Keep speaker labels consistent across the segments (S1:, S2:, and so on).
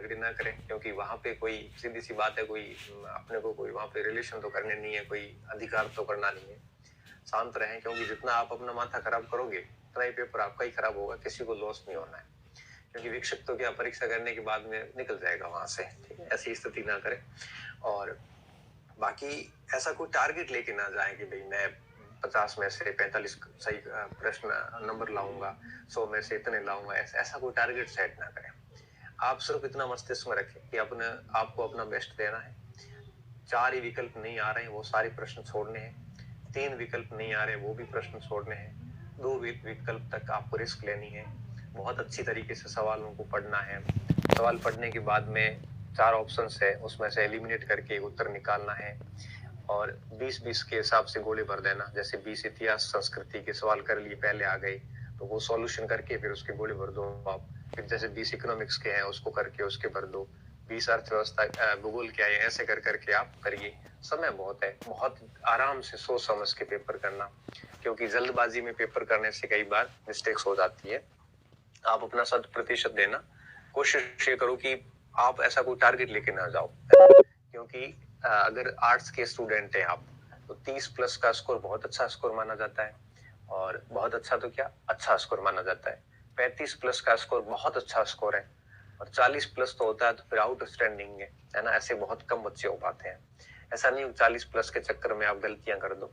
S1: झगड़े ना करें, क्योंकि वहां पे कोई सीधी सी बात है, कोई अपने को कोई वहां पे रिलेशन तो करने नहीं है, कोई अधिकार तो करना नहीं है। शांत रहें, क्योंकि जितना आप अपना माथा खराब करोगे उतना ही पेपर आपका ही खराब होगा, किसी को लॉस नहीं होना है। क्योंकि विक्षिप्त तो क्या, परीक्षा करने के बाद में निकल जाएगा वहां से, ठीक है। ऐसी स्थिति ना करें। और बाकी ऐसा कोई टारगेट लेके ना जाए कि भाई मैं 50 में से 45 सही प्रश्न नंबर लाऊंगा, 100 में से इतने लाऊंगा, ऐसा कोई टारगेट सेट ना करें। आप सिर्फ इतना मस्तिष्क में रखें कि आपको अपना बेस्ट देना है। 4 ही विकल्प नहीं आ रहे हैं, वो सारे प्रश्न छोड़ने हैं। 3 विकल्प नहीं आ रहे, वो भी प्रश्न छोड़ने हैं। 2 विकल्प तक आपको रिस्क लेनी है। बहुत अच्छी तरीके से सवालों को पढ़ना है। सवाल पढ़ने के बाद में 4 ऑप्शंस है, उसमें से एलिमिनेट करके उत्तर निकालना है। और 20-20 के हिसाब से गोले भर देना। जैसे 20 इतिहास संस्कृति के सवाल कर लिए, पहले आ गए तो वो सॉल्यूशन करके फिर उसके गोले भर दो आप। फिर जैसे 20 इकोनॉमिक्स के हैं, उसको करके उसके भर दो। 20 अर्थव्यवस्था भूगोल क्या है, ऐसे कर करके आप करिए। समय बहुत है, बहुत आराम से सोच समझ के पेपर करना, क्योंकि जल्दबाजी में पेपर करने से कई बार मिस्टेक्स हो जाती है। आप अपना 100% देना। कोशिश ये करो कि आप ऐसा कोई टारगेट लेके ना जाओ, क्योंकि अगर आर्ट्स के स्टूडेंट हैं आप, तो 30+ का स्कोर बहुत अच्छा स्कोर माना जाता है। और बहुत अच्छा तो क्या, अच्छा स्कोर माना जाता है। 35+ का स्कोर बहुत अच्छा स्कोर है। और 40+ तो होता है तो फिर आउटस्टैंडिंग है ना। ऐसे बहुत कम बच्चे हो पाते हैं। ऐसा नहीं 40+ के चक्कर में आप गलतियां कर दो।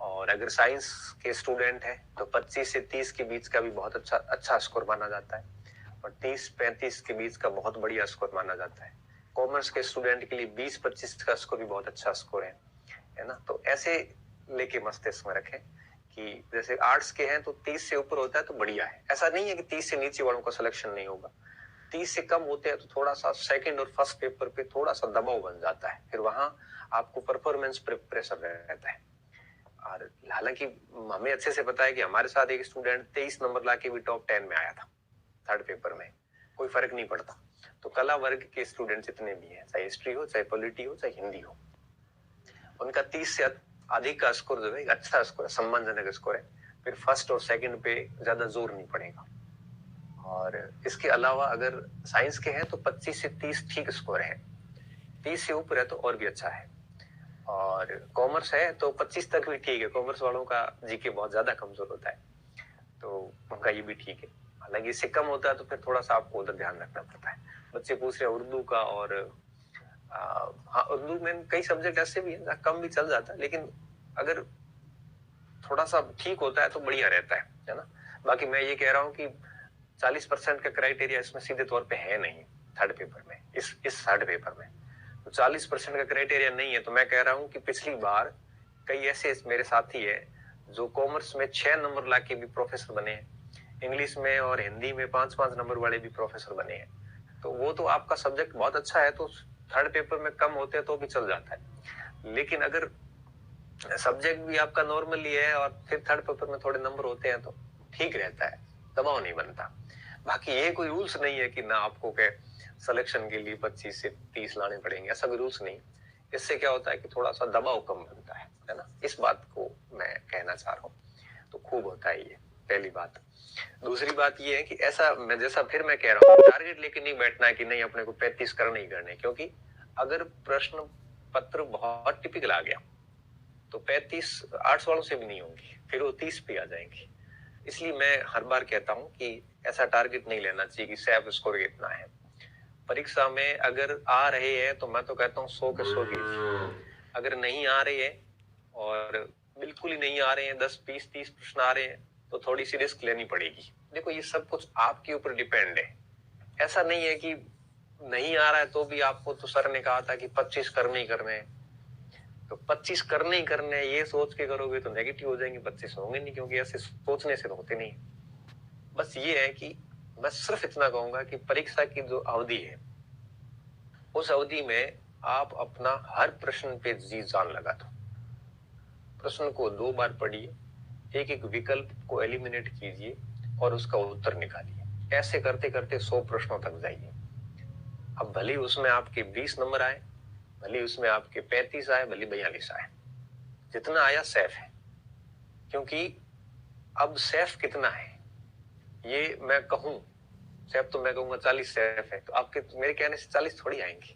S1: और अगर साइंस के स्टूडेंट है तो 25 से 30 के बीच का भी बहुत अच्छा स्कोर माना जाता है। और 30-35 के बीच का बहुत बढ़िया स्कोर माना जाता है। कॉमर्स के स्टूडेंट के लिए 20-25 का स्कोर भी बहुत अच्छा स्कोर है ना। तो ऐसे लेके मस्तिष्क में रखें कि जैसे आर्ट्स के हैं तो 30 से ऊपर होता है तो बढ़िया है। ऐसा नहीं है कि 30 से नीचे वालों का सिलेक्शन नहीं होगा। 30 से कम होते हैं तो थोड़ा सा सेकंड और फर्स्ट पेपर पे थोड़ा सा दबाव बन जाता है, फिर वहां आपको परफॉर्मेंस प्रेशर रहता है। और हालांकि हमें अच्छे से पता है कि हमारे साथ एक स्टूडेंट 23 नंबर लाके भी टॉप 10 में आया था थर्ड पेपर में, कोई फर्क नहीं पड़ता। तो कला वर्ग के स्टूडेंट जितने भी हैं, चाहे हिस्ट्री हो, चाहे पॉलिटी हो, चाहे हिंदी हो, उनका 30 से अधिक का स्कोर जो है अच्छा स्कोर है, सम्मानजनक स्कोर है। फिर फर्स्ट और सेकंड पे ज्यादा जोर नहीं पड़ेगा। और इसके अलावा अगर साइंस के हैं तो 25 से 30 ठीक स्कोर है। 30 से ऊपर है तो और भी अच्छा है। और कॉमर्स है तो 25 तक भी ठीक है। कॉमर्स वालों का जीके बहुत ज्यादा कमजोर होता है, तो उनका ये भी ठीक है। हालांकि इससे कम होता है तो फिर थोड़ा सा आपको उधर ध्यान रखना पड़ता है। बच्चे पूछ रहे हैं उर्दू का, और हाँ, उर्दू में कई सब्जेक्ट ऐसे भी हैं कम भी चल जाता है, लेकिन अगर थोड़ा सा ठीक होता है तो बढ़िया रहता है ना। बाकी मैं ये कह रहा हूँ कि 40% का क्राइटेरिया इसमें सीधे तौर पे है नहीं थर्ड पेपर में, इस थर्ड पेपर में तो 40% का क्राइटेरिया नहीं है। तो मैं कह रहा हूँ कि पिछली बार कई ऐसे मेरे साथी है जो कॉमर्स में 6 नंबर लाके भी प्रोफेसर बने हैं, इंग्लिश में और हिंदी में 5-5 नंबर वाले भी प्रोफेसर बने हैं। तो वो तो आपका सब्जेक्ट बहुत अच्छा है तो थर्ड पेपर में कम होते हैं तो भी चल जाता है। लेकिन अगर सब्जेक्ट भी आपका नॉर्मली है और फिर थर्ड पेपर में थोड़े नंबर होते हैं तो ठीक रहता है, दबाव नहीं बनता। बाकी ये कोई रूल्स नहीं है कि ना आपको के सिलेक्शन के लिए 25 से 30 लाने पड़ेंगे, ऐसा कोई रूल्स नहीं। इससे क्या होता है कि थोड़ा सा दबाव कम बनता है ना। इस बात को मैं कहना चाह रहा हूँ। तो खूब होता है ये, पहली बात। दूसरी बात ये है कि ऐसा मैं कह रहा हूँ, टारगेट लेके नहीं बैठना है कि नहीं अपने को 35 करने ही करने, क्योंकि अगर प्रश्न पत्र बहुत टिपिकल आ गया तो 35 आर्ट्स वालों से भी नहीं होंगी, फिर वो 30 पे आ जाएंगी। इसलिए मैं हर बार कहता हूँ कि ऐसा टारगेट नहीं लेना चाहिए कि सेफ स्कोर इतना है। परीक्षा में अगर आ रहे हैं तो मैं तो कहता हूँ 100 के 100 कीजिए। अगर नहीं आ रहे हैं और बिल्कुल ही नहीं आ रहे हैं, 10, 20, 30 प्रश्न आ रहे हैं तो थोड़ी सी रिस्क लेनी पड़ेगी। देखो ये सब कुछ आपके ऊपर डिपेंड है। ऐसा नहीं है कि नहीं आ रहा है तो भी आपको, तो सर ने कहा था कि 25 करने ही करने हैं, तो 25 करने ही करने हैं ये सोच के करोगे तो नेगेटिव हो जाएंगे, 25 होंगे नहीं, क्योंकि ऐसे सोचने से तो होते नहीं। बस ये है कि मैं सिर्फ इतना कहूंगा कि परीक्षा की जो अवधि है उस अवधि में आप अपना हर प्रश्न पे जी जान लगा दो। प्रश्न को 2 बार पढ़िए, एक एक विकल्प को एलिमिनेट कीजिए और उसका उत्तर निकालिए। ऐसे करते करते 100 प्रश्नों तक जाइए। अब भले उसमें आपके 20 नंबर आए, भले उसमें आपके 35 आए, भले 42 आए, जितना आया सेफ है। क्योंकि अब सेफ कितना है ये मैं कहूं सेफ तो मैं कहूंगा 40 सेफ है, तो आपके मेरे कहने से 40 थोड़ी आएंगे।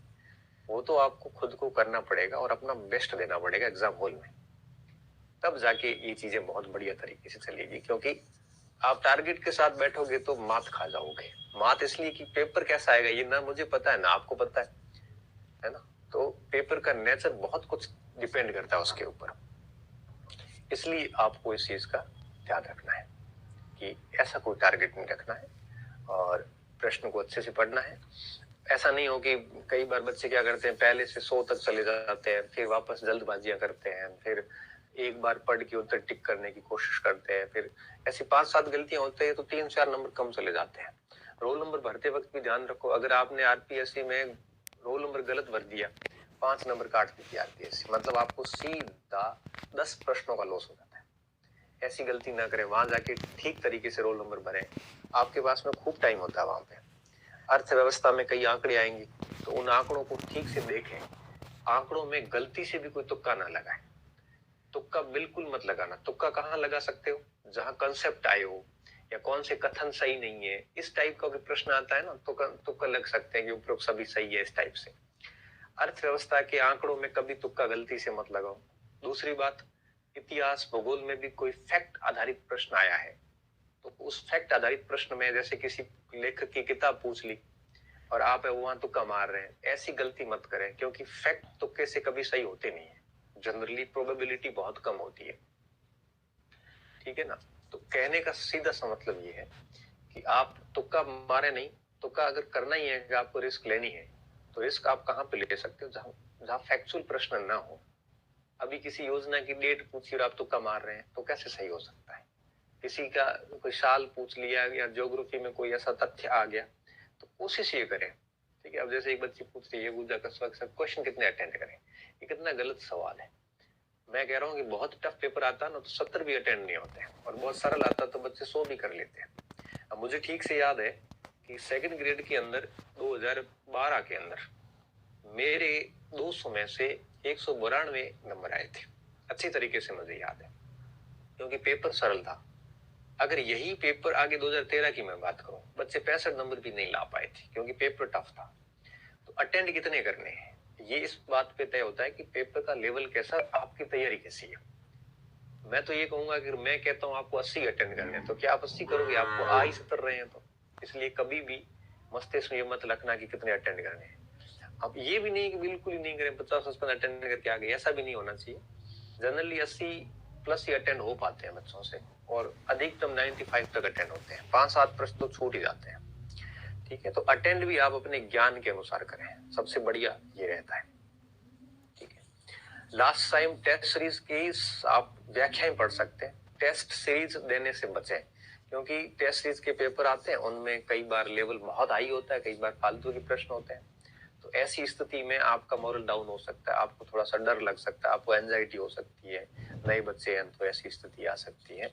S1: वो तो आपको खुद को करना पड़ेगा और अपना बेस्ट देना पड़ेगा एग्जाम हॉल में, तब जाके ये चीजें बहुत बढ़िया तरीके से चलेगी। क्योंकि आप टारगेट के साथ बैठोगे तो मात खा जाओगे। मात इसलिए कि पेपर कैसा आएगा ये ना मुझे पता है ना आपको पता है ना। तो पेपर का नेचर बहुत कुछ डिपेंड करता है उसके ऊपर, इसलिए आपको इस चीज का ध्यान रखना है कि ऐसा कोई टारगेट नहीं रखना है और प्रश्न को अच्छे से पढ़ना है। ऐसा नहीं हो कि कई बार बच्चे क्या करते हैं, पहले से 100 तक चले जाते हैं, फिर वापस जल्दबाजियां करते हैं, फिर एक बार पढ़ के उत्तर टिक करने की कोशिश करते हैं, फिर ऐसी 5-7 गलतियां होती है तो 3-4 नंबर कम चले जाते हैं। रोल नंबर भरते वक्त भी ध्यान रखो, अगर आपने आरपीएससी में रोल नंबर गलत भर दिया, 5 नंबर काट दी आरपीएससी, मतलब आपको सीधा 10 प्रश्नों का लॉस हो जाता है। ऐसी गलती ना करें, वहां जाके ठीक तरीके से रोल नंबर भरें। आपके पास में खूब टाइम होता है वहां पे। अर्थव्यवस्था में कई आंकड़े आएंगे तो उन आंकड़ों को ठीक से देखें, आंकड़ों में गलती से भी कोई तुक्का ना लगाए। तुक्का बिल्कुल मत लगाना। तुक्का कहाँ लगा सकते हो, जहां कंसेप्ट आए हो या कौन से कथन सही नहीं है, इस टाइप का प्रश्न आता है ना तो तुक्का लग सकते हैं कि उपरोक्त सभी सही है, इस टाइप से। अर्थव्यवस्था के आंकड़ों में कभी तुक्का गलती से मत लगाओ। दूसरी बात, इतिहास भूगोल में भी कोई फैक्ट आधारित प्रश्न आया है तो उस फैक्ट आधारित प्रश्न में जैसे किसी लेखक की किताब पूछ ली और आप वहां तुक्का मार रहे हैं, ऐसी गलती मत करें। क्योंकि फैक्ट तुक्के से कभी सही होते नहीं है, जनरली प्रोबेबिलिटी बहुत कम होती है, ठीक है ना। तो कहने का सीधा सा मतलब ये है कि आप तुक्का मारे नहीं। तुक्का अगर करना ही है कि आपको रिस्क लेनी है तो रिस्क आप कहाँ पे ले सकते हो, जहां जहां फैक्चुअल प्रश्न ना हो। अभी किसी योजना की डेट पूछी और आप तुक्का मार रहे हैं तो कैसे सही हो सकता है। किसी का कोई साल पूछ लिया या ज्योग्राफी में कोई ऐसा तथ्य आ गया तो कोशिश ये करें, ठीक है। अब जैसे एक बच्ची पूछ रही है ऊर्जा का क्वेश्चन कितने अटेंड करें, ये कितना गलत सवाल है। मैं कह रहा हूँ कि बहुत टफ पेपर आता है ना तो 70 भी अटेंड नहीं होते हैं, और बहुत सरल आता तो बच्चे 100 भी कर लेते हैं। अब मुझे ठीक से याद है कि सेकंड ग्रेड के अंदर 2012 के अंदर मेरे 200 में से 192 नंबर आए थे। अच्छी तरीके से मुझे याद है क्योंकि पेपर सरल था। अगर यही पेपर आगे 2013 की मैं बात करूं, बच्चे 65 नंबर भी नहीं ला पाए थे क्योंकि पेपर टफ था। तो अटेंड कितने करने हैं ये इस बात पे तय होता है कि पेपर का लेवल कैसा, आपकी तैयारी कैसी है। मैं तो ये कहूंगा कि मैं कहता हूँ आपको 80 अटेंड करने, तो क्या आप 80 करोगे, आपको आ ही 70 रहे हैं तो। इसलिए कभी भी मस्तिष्क में ये मत रखना कि कितने अटेंड करने हैं। अब ये भी नहीं कि बिल्कुल ही नहीं करें, 50-55 अटेंड करके आ गए, ऐसा भी नहीं होना चाहिए। जनरली 80 प्लस ही अटेंड हो पाते हैं बच्चों से, और अधिकतम 95 तक अटेंड होते हैं। 5-7 प्रश्न तो छूट ही जाते हैं, ठीक है। तो अटेंड भी आप अपने ज्ञान के अनुसार करें, सबसे बढ़िया ये रहता है, ठीक है। लास्ट टाइम टेस्ट सीरीज की आप व्याख्याएं पढ़ सकते हैं। टेस्ट सीरीज देने से बचें क्योंकि टेस्ट सीरीज के पेपर आते हैं उनमें कई बार लेवल बहुत हाई होता है, कई बार फालतू के प्रश्न होते हैं। तो ऐसी स्थिति में आपका मोरल डाउन हो सकता है, आपको थोड़ा सा डर लग सकता है, आपको एंजाइटी हो सकती है, नए बच्चे हैं तो ऐसी स्थिति आ सकती है।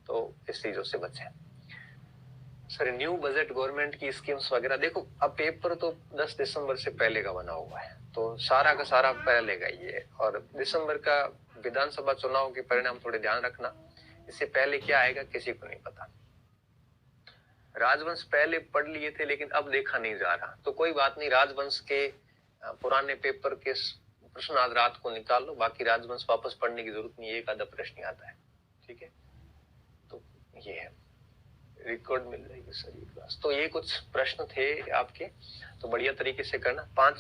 S1: तो इस चीजों से बचें। सर न्यू बजट गवर्नमेंट की स्कीम्स वगैरह देखो, अब पेपर तो 10 दिसंबर से पहले का बना हुआ है तो सारा का सारा पहले का ही है। और दिसंबर का विधानसभा चुनाव के परिणाम थोड़े ध्यान रखना, इससे पहले क्या आएगा किसी को नहीं पता। राजवंश पहले पढ़ लिए थे लेकिन अब देखा नहीं जा रहा, तो कोई बात नहीं, राजवंश के पुराने पेपर के प्रश्न आज रात को निकाल लो, बाकी राजवंश वापस पढ़ने की जरूरत नहीं है, एक आधा प्रश्न आता है, ठीक है। तो ये है, रिकॉर्ड मिल जाएगी सर ये क्लास। तो ये कुछ प्रश्न थे आपके, तो बढ़िया तरीके से करना। 5